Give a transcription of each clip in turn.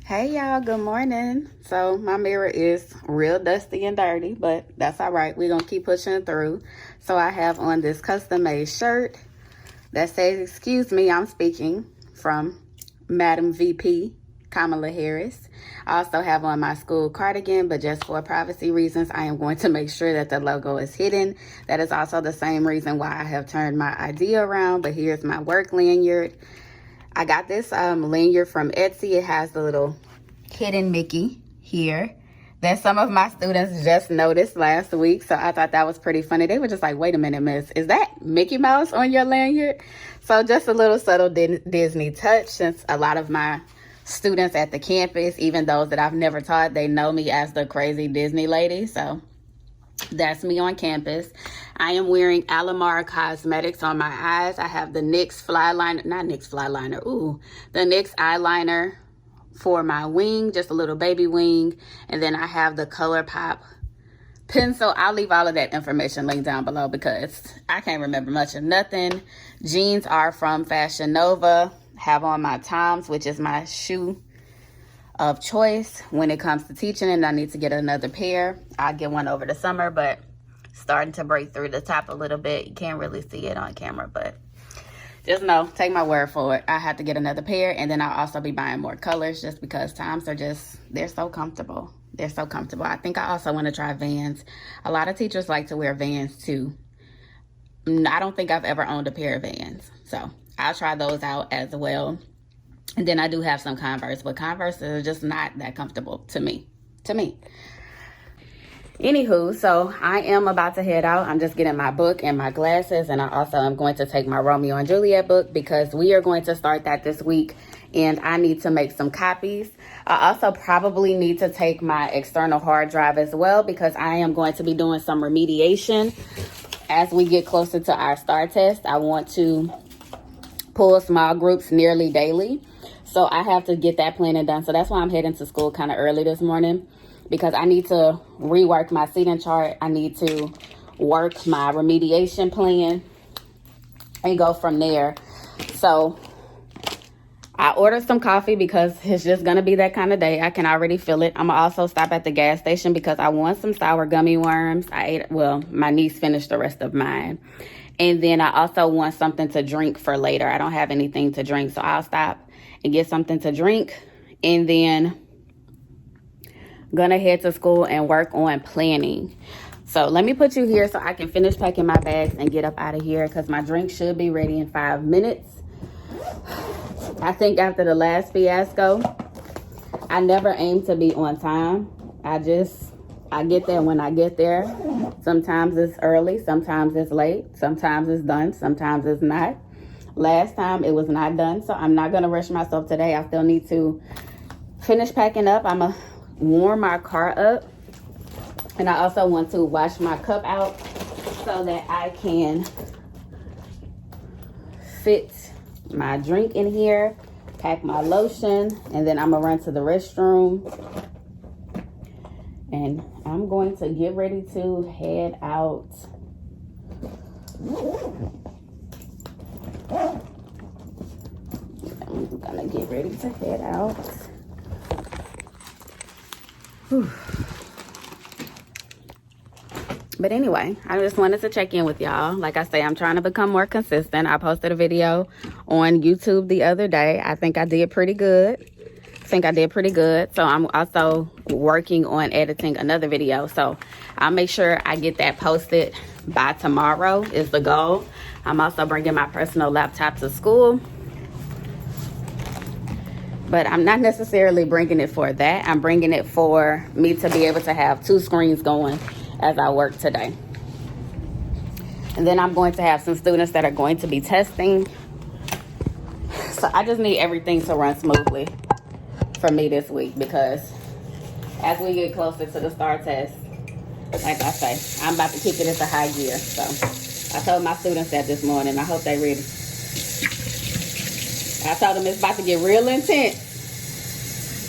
Hey y'all, good morning. So my mirror is real dusty and dirty, but that's all right. We're gonna keep pushing through. So I have on this custom made shirt that says, "Excuse me, I'm speaking," from Madam VP Kamala Harris. I also have on my school cardigan, but just for privacy reasons, I am going to make sure that the logo is hidden. That is also the same reason why I have turned my ID around, but here's my work lanyard. I got this lanyard from Etsy. It has the little hidden Mickey here that some of my students just noticed last week. So I thought that was pretty funny. They were just like, "Wait a minute, miss, is that Mickey Mouse on your lanyard?" So just a little subtle Disney touch, since a lot of my students at the campus, even those that I've never taught, they know me as the crazy Disney lady. So that's me on campus. I am wearing Alamar Cosmetics on my eyes. I have the NYX the NYX eyeliner for my wing, just a little baby wing. And then I have the ColourPop pencil. I'll leave all of that information linked down below because I can't remember much of nothing. Jeans are from Fashion Nova. Have on my Toms, which is my shoe of choice when it comes to teaching, and I need to get another pair. I'll get one over the summer, but starting to break through the top a little bit. You can't really see it on camera, but just know, take my word for it, I have to get another pair. And then I'll also be buying more colors just because Toms are just, they're so comfortable. They're so comfortable. I think I also want to try Vans. A lot of teachers like to wear Vans too. I don't think I've ever owned a pair of Vans, so I'll try those out as well. And then I do have some Converse, but Converse are just not that comfortable to me. Anywho, so I am about to head out. I'm just getting my book and my glasses, and I also am going to take my Romeo and Juliet book because we are going to start that this week, and I need to make some copies. I also probably need to take my external hard drive as well because I am going to be doing some remediation as we get closer to our STAR test. I want to pull small groups nearly daily. So I have to get that planning done. So that's why I'm heading to school kind of early this morning, because I need to rework my seating chart. I need to work my remediation plan and go from there. So I ordered some coffee because it's just going to be that kind of day. I can already feel it. I'm going to also stop at the gas station because I want some sour gummy worms. My niece finished the rest of mine. And then I also want something to drink for later. I don't have anything to drink, so I'll stop and get something to drink. And then gonna head to school and work on planning. So let me put you here so I can finish packing my bags and get up out of here because my drink should be ready in 5 minutes. I think after the last fiasco, I never aim to be on time. I get there when I get there. Sometimes it's early, sometimes it's late, sometimes it's done, sometimes it's not. Last time it was not done, so I'm not gonna rush myself today. I still need to finish packing up. I'm gonna warm my car up, and I also want to wash my cup out so that I can fit my drink in here, pack my lotion, and then I'm gonna run to the restroom. And I'm going to get ready to head out. I'm gonna get ready to head out. Whew. But anyway, I just wanted to check in with y'all. Like I say, I'm trying to become more consistent. I posted a video on YouTube the other day. I think I did pretty good. So I'm also working on editing another video. So I'll make sure I get that posted by tomorrow is the goal. I'm also bringing my personal laptop to school. But I'm not necessarily bringing it for that. I'm bringing it for me to be able to have 2 screens going as I work today. And then I'm going to have some students that are going to be testing. So I just need everything to run smoothly for me this week, because as we get closer to the STAR test, like I say, I'm about to kick it into high gear. So I told my students that this morning. I hope they ready. I told them it's about to get real intense.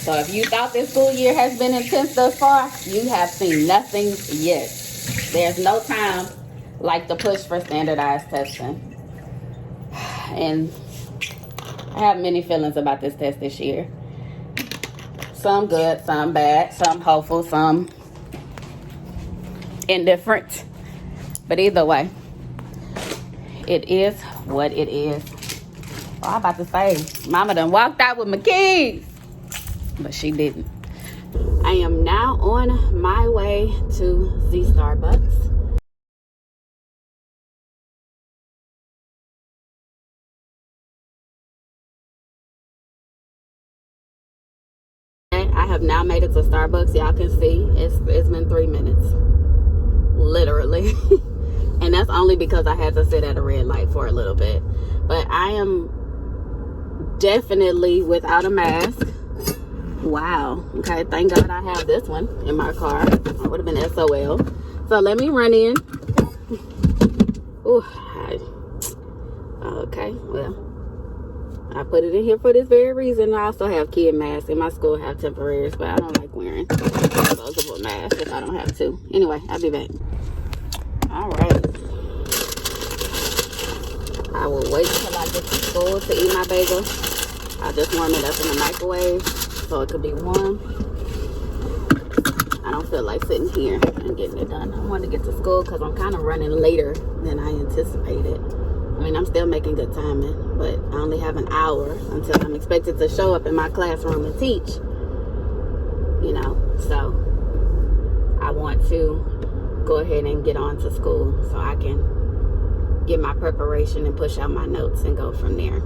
So if you thought this school year has been intense thus far, you have seen nothing yet. There's no time like the push for standardized testing. And I have many feelings about this test this year. Some good, some bad, some hopeful, some indifferent. But either way, it is what it is. Oh, I'm about to say, Mama done walked out with my keys. But she didn't. I am now on my way to the Starbucks. I have now made it to Starbucks. Y'all can see it's been 3 minutes. Literally. And that's only because I had to sit at a red light for a little bit. But I am definitely without a mask. Wow. Okay, thank God I have this one in my car. I would have been SOL. So let me run in. Ooh, okay, well, I put it in here for this very reason. I also have kid masks. In my school have temporaries, but I don't like wearing disposable masks if I don't have to. Anyway, I'll be back. All right. I will wait till I get to school to eat my bagel. I just warm it up in the microwave so it could be warm. I don't feel like sitting here and getting it done. I want to get to school because I'm kind of running later than I anticipated. I mean, I'm still making good timing, but I only have an hour until I'm expected to show up in my classroom and teach. You know, so I want to go ahead and get on to school so I can get my preparation and push out my notes and go from there.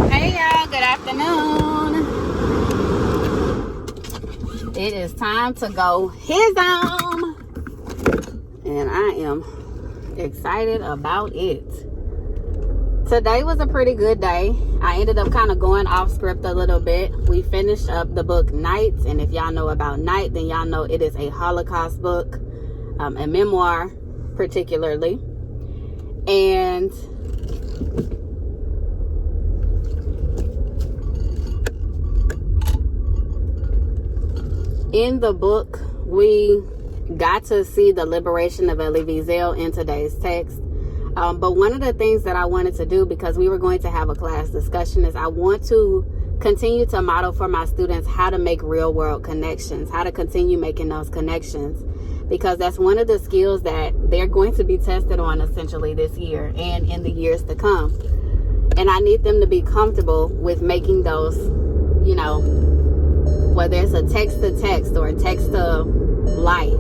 Hey y'all, good afternoon. It is time to go his home, and I am excited about it. Today was a pretty good day. I ended up kind of going off script a little bit. We finished up the book Night, and if y'all know about Night, then y'all know it is a Holocaust book, a memoir particularly. And in the book, we got to see the liberation of Elie Wiesel in today's text. But one of the things that I wanted to do, because we were going to have a class discussion, is I want to continue to model for my students how to make real world connections, how to continue making those connections, because that's one of the skills that they're going to be tested on essentially this year and in the years to come. And I need them to be comfortable with making those, you know, whether it's a text to text or a text to life,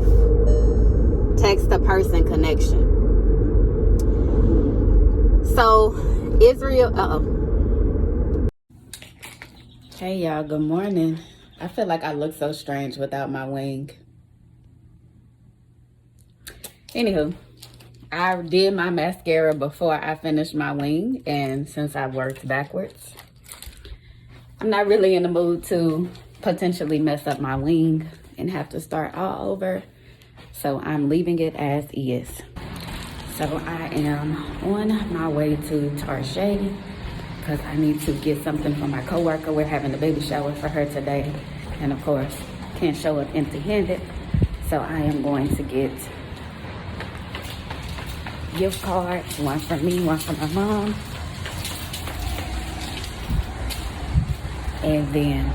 text to person connection. So Israel, Hey y'all, good morning. I feel like I look so strange without my wing. Anywho, I did my mascara before I finished my wing, and since I worked backwards, I'm not really in the mood to potentially mess up my wing and have to start all over. So I'm leaving it as is. So I am on my way to Tarjay because I need to get something for my coworker. We're having a baby shower for her today. And of course, can't show up empty-handed. So I am going to get gift cards, one for me, one for my mom. And then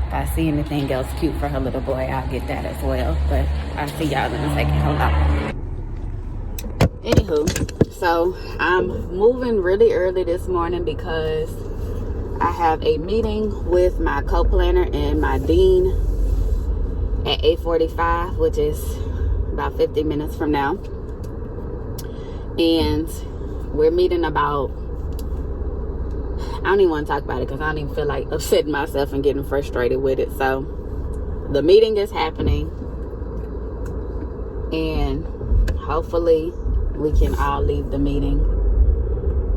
if I see anything else cute for her little boy, I'll get that as well. But I'll see y'all in a second. Hold on. Anywho, so I'm moving really early this morning because I have a meeting with my co-planner and my dean at 8:45, which is about 50 minutes from now. And we're meeting about, I don't even want to talk about it because I don't even feel like upsetting myself and getting frustrated with it. So the meeting is happening, and hopefully we can all leave the meeting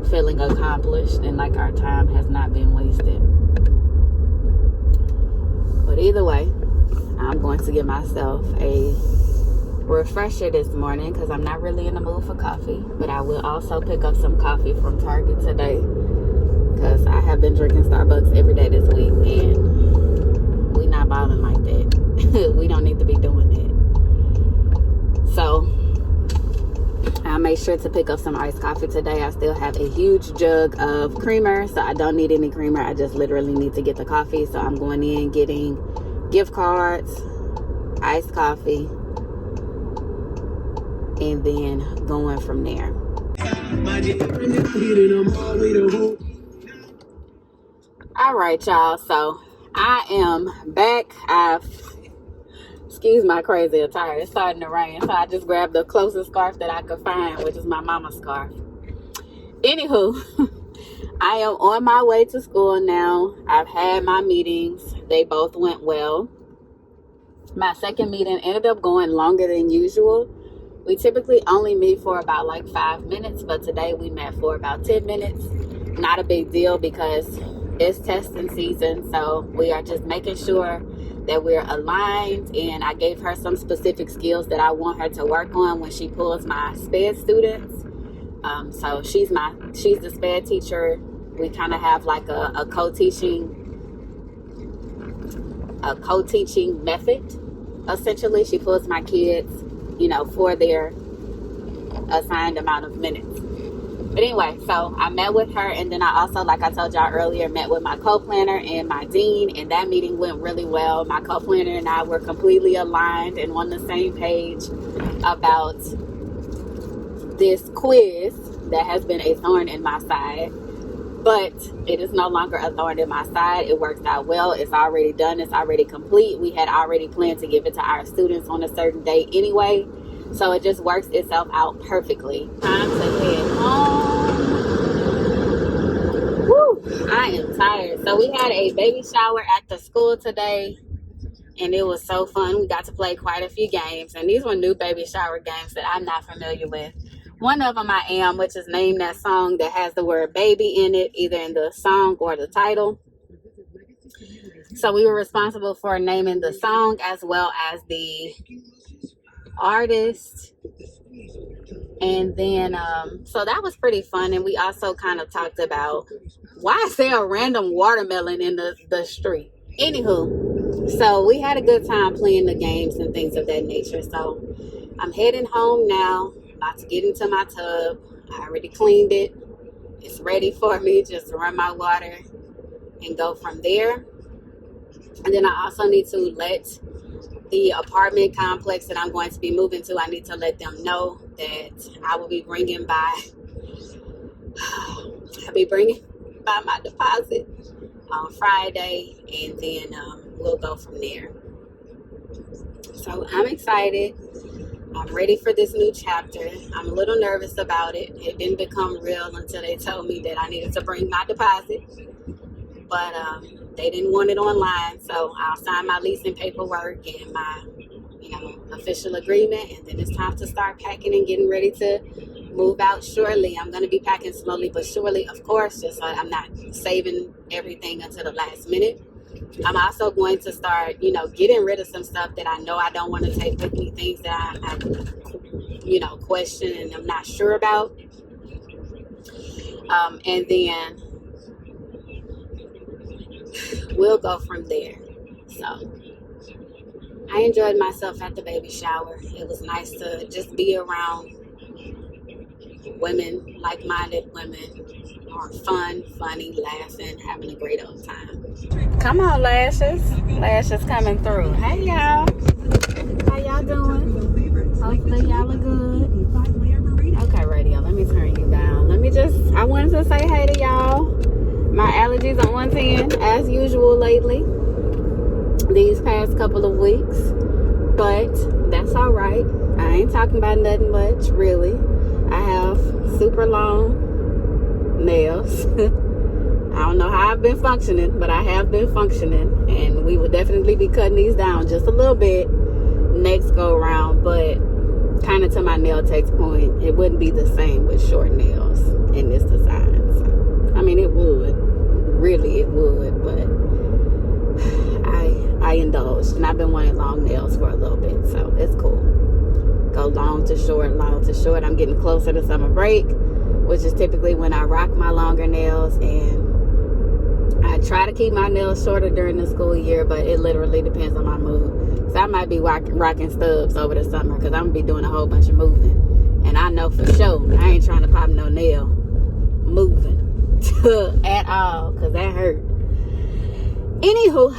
feeling accomplished and like our time has not been wasted. But either way, I'm going to give myself a refresher this morning because I'm not really in the mood for coffee. But I will also pick up some coffee from Target today because I have been drinking Starbucks every day this week, and we not balling like that. We don't need to be doing that. So I'll make sure to pick up some iced coffee today. I still have a huge jug of creamer, so I don't need any creamer. I just literally need to get the coffee. So I'm going in, getting gift cards, iced coffee, and then going from there. All right, y'all. So I am back. Excuse my crazy attire. It's starting to rain, so I just grabbed the closest scarf that I could find, which is my mama's scarf. Anywho, I am on my way to school now. I've had my meetings. They both went well. My second meeting ended up going longer than usual. We typically only meet for about like 5 minutes, but today we met for about 10 minutes. Not a big deal because it's testing season, so we are just making sure that we're aligned, and I gave her some specific skills that I want her to work on when she pulls my SPED students. So she's the SPED teacher. We kind of have like a co-teaching method. Essentially, she pulls my kids, for their assigned amount of minutes. But anyway, so I met with her, and then I also, like I told y'all earlier, met with my co-planner and my dean, and that meeting went really well. My co-planner and I were completely aligned and on the same page about this quiz that has been a thorn in my side. But it is no longer a thorn in my side. It works out well. It's already done. It's already complete. We had already planned to give it to our students on a certain day anyway. So it just works itself out perfectly. Time to head home. Woo! I am tired. So we had a baby shower at the school today, and it was so fun. We got to play quite a few games, and these were new baby shower games that I'm not familiar with. One of them I am, which is Name That Song, that has the word baby in it, either in the song or the title. So we were responsible for naming the song as well as the artist. And then, so that was pretty fun. And we also kind of talked about why is there a random watermelon in the street? Anywho, so we had a good time playing the games and things of that nature. So I'm heading home now. About to get into my tub. I already cleaned it. It's ready for me just to run my water and go from there. And then I also need to let the apartment complex that I'm going to be moving to, I need to let them know that I will be bringing by my deposit on Friday, and then we'll go from there. So I'm excited. I'm ready for this new chapter. I'm a little nervous about it. It didn't become real until they told me that I needed to bring my deposit. But they didn't want it online, so I'll sign my leasing paperwork and my, official agreement, and then it's time to start packing and getting ready to move out shortly. I'm going to be packing slowly but surely, of course, just so I'm not saving everything until the last minute. I'm also going to start, getting rid of some stuff that I know I don't want to take with me, things that I question and I'm not sure about. And then we'll go from there. So I enjoyed myself at the baby shower. It was nice to just be around women, like-minded women, are fun, funny, laughing, having a great old time. Come on, Lashes. Lashes coming through. Hey, y'all. How y'all doing? Hopefully y'all are good. Okay, radio, let me turn you down. I wanted to say hey to y'all. My allergies are on 10, as usual lately, these past couple of weeks. But that's all right. I ain't talking about nothing much, really. I have super long nails. I don't know how I've been functioning, but I have been functioning, and we will definitely be cutting these down just a little bit next go around. But kind of to my nail tech's point, it wouldn't be the same with short nails in this design. So, I mean, it would. Really, it would. But I indulged. And I've been wanting long nails for a little bit. So, it's cool. Go long to short, long to short. I'm getting closer to summer break, which is typically when I rock my longer nails. And I try to keep my nails shorter during the school year, but it literally depends on my mood. So I might be rocking stubs over the summer because I'm going to be doing a whole bunch of moving. And I know for sure I ain't trying to pop no nail moving at all because that hurt. Anywho,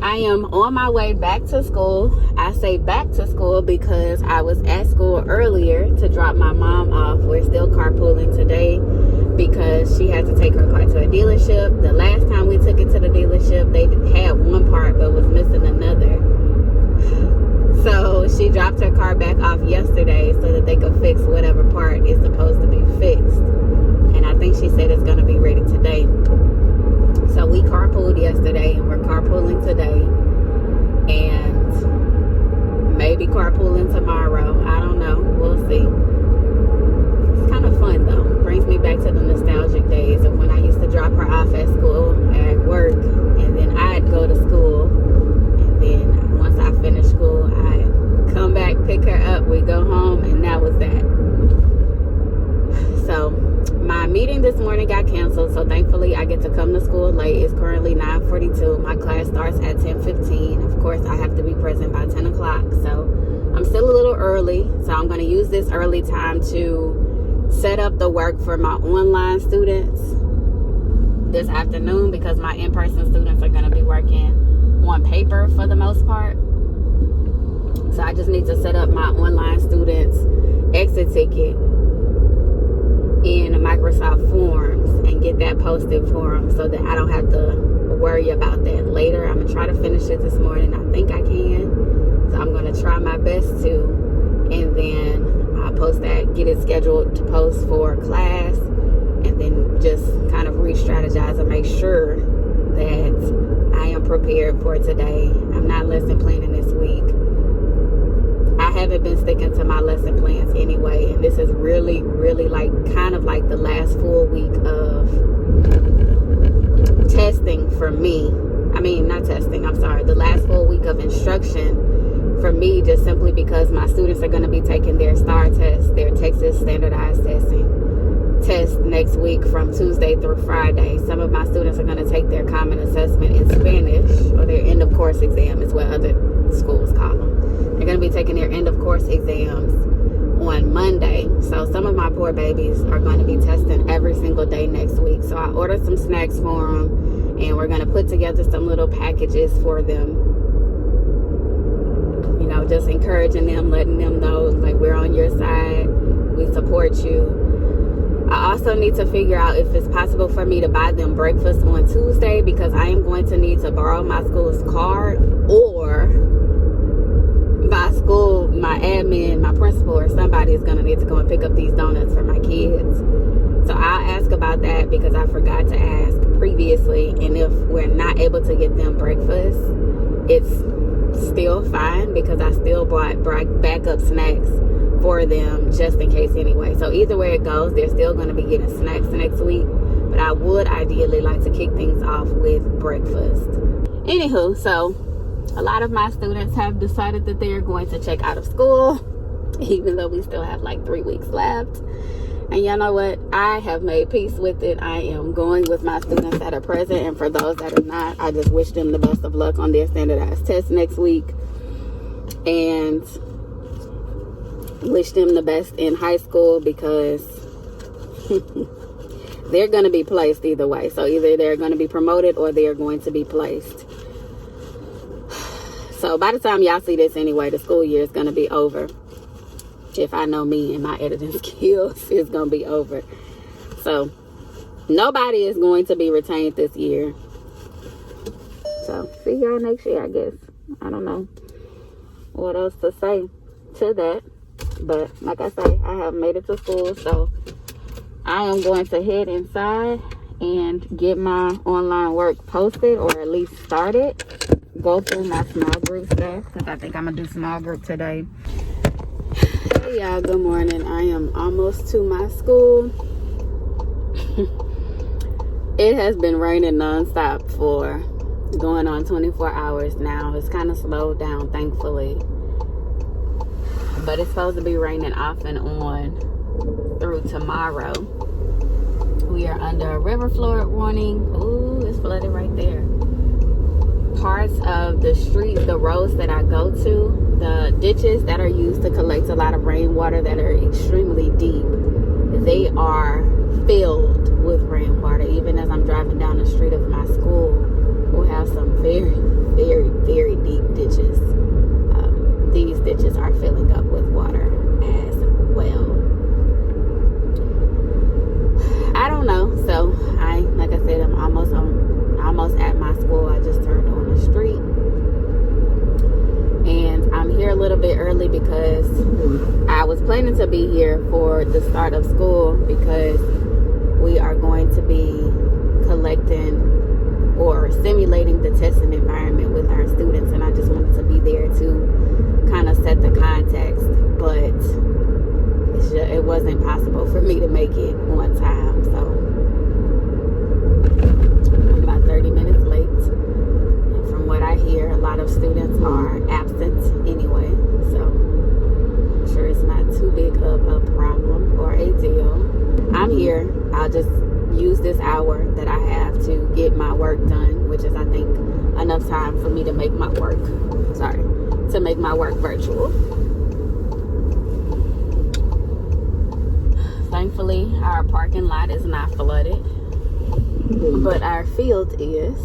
I am on my way back to school. I say back to school because I was at school earlier to drop my mom off. We're still carpooling today because she had to take her car to a dealership. The last time we took it to the dealership, they had one part but was missing another. So she dropped her car back off yesterday so that they could fix whatever part is supposed to be fixed. And I think she said it's going to be ready today. So we carpooled yesterday and we're carpooling today. And maybe carpooling tomorrow. I don't know. We'll see. It's kind of fun though. Brings me back to the nostalgic days of when I used to drop her off at school, at work, and then I'd go to school. And then once I finished school, I'd come back, pick her up, we go home, and that was that. So my meeting this morning got canceled, so thankfully I get to come to school late. It's currently 9:42. My class starts at 10:15. Of course, I have to be present by 10 o'clock, so I'm still a little early. So I'm going to use this early time to set up the work for my online students this afternoon because my in-person students are going to be working on paper for the most part. So I just need to set up my online students exit ticket in Microsoft Forms and get that posted for them so that I don't have to worry about that later. I'm going to try to finish it this morning. I think I can. So I'm going to try my best to. And then I'll post that, get it scheduled to post for class, and then just kind of re-strategize and make sure that I am prepared for today. I'm not lesson planning this week. I haven't been sticking to my lesson plans anyway, and this is really, really like kind of like the last full week of testing for me. I mean, not testing, I'm sorry. The last full week of instruction for me, just simply because my students are going to be taking their STAR test, their Texas Standardized Testing test next week from Tuesday through Friday. Some of my students are going to take their Common Assessment in Spanish, or their end of course exam is what other schools call them. They're going to be taking their end of course exams on Monday. So some of my poor babies are going to be testing every single day next week. So I ordered some snacks for them, and we're going to put together some little packages for them. You know, just encouraging them, letting them know, like, we're on your side. We support you. I also need to figure out if it's possible for me to buy them breakfast on Tuesday, because I am going to need to borrow my school's card, or my admin, my principal, or somebody is going to need to go and pick up these donuts for my kids. So I'll ask about that because I forgot to ask previously. And if we're not able to get them breakfast, it's still fine because I still bought backup snacks for them just in case anyway. So either way it goes, they're still going to be getting snacks next week. But I would ideally like to kick things off with breakfast. Anywho, so a lot of my students have decided that they are going to check out of school, even though we still have like 3 weeks left. And you know what? I have made peace with it. I am going with my students that are present, and for those that are not, I just wish them the best of luck on their standardized test next week, and wish them the best in high school, because they're going to be placed either way. So either they're going to be promoted or they're going to be placed. So by the time y'all see this anyway, the school year is going to be over. If I know me and my editing skills, it's going to be over. So nobody is going to be retained this year. So see y'all next year, I guess. I don't know what else to say to that. But like I say, I have made it to school. So I am going to head inside and get my online work posted, or at least started. Go through my small group stuff, because I think I'm going to do small group today. Hey y'all, good morning. I am almost to my school. It has been raining nonstop for going on 24 hours now. It's kind of slowed down, thankfully. But it's supposed to be raining off and on through tomorrow. We are under a river flood warning. Ooh, it's flooded right there. Parts of the street, the roads that I go to, the ditches that are used to collect a lot of rainwater that are extremely deep, they are filled with rainwater. Even as I'm driving down the street of my school, we'll have some very, very, very deep ditches. These ditches are filling up with water as well. I don't know. So like I said, I'm almost at my school. I just turned on the street. And I'm here a little bit early because I was planning to be here for the start of school, because we are going to be collecting or simulating the testing environment with our students, and I just wanted to be there to kind of set the context. But it wasn't possible for me to make it on time, so I'm about 30 minutes late. And from what I hear, a lot of students are absent anyway, so I'm sure it's not too big of a problem or a deal. I'm here. I'll just use this hour that I have to get my work done, which is, I think, enough time for me to make my work virtual. Thankfully, our parking lot is not flooded, but our field is.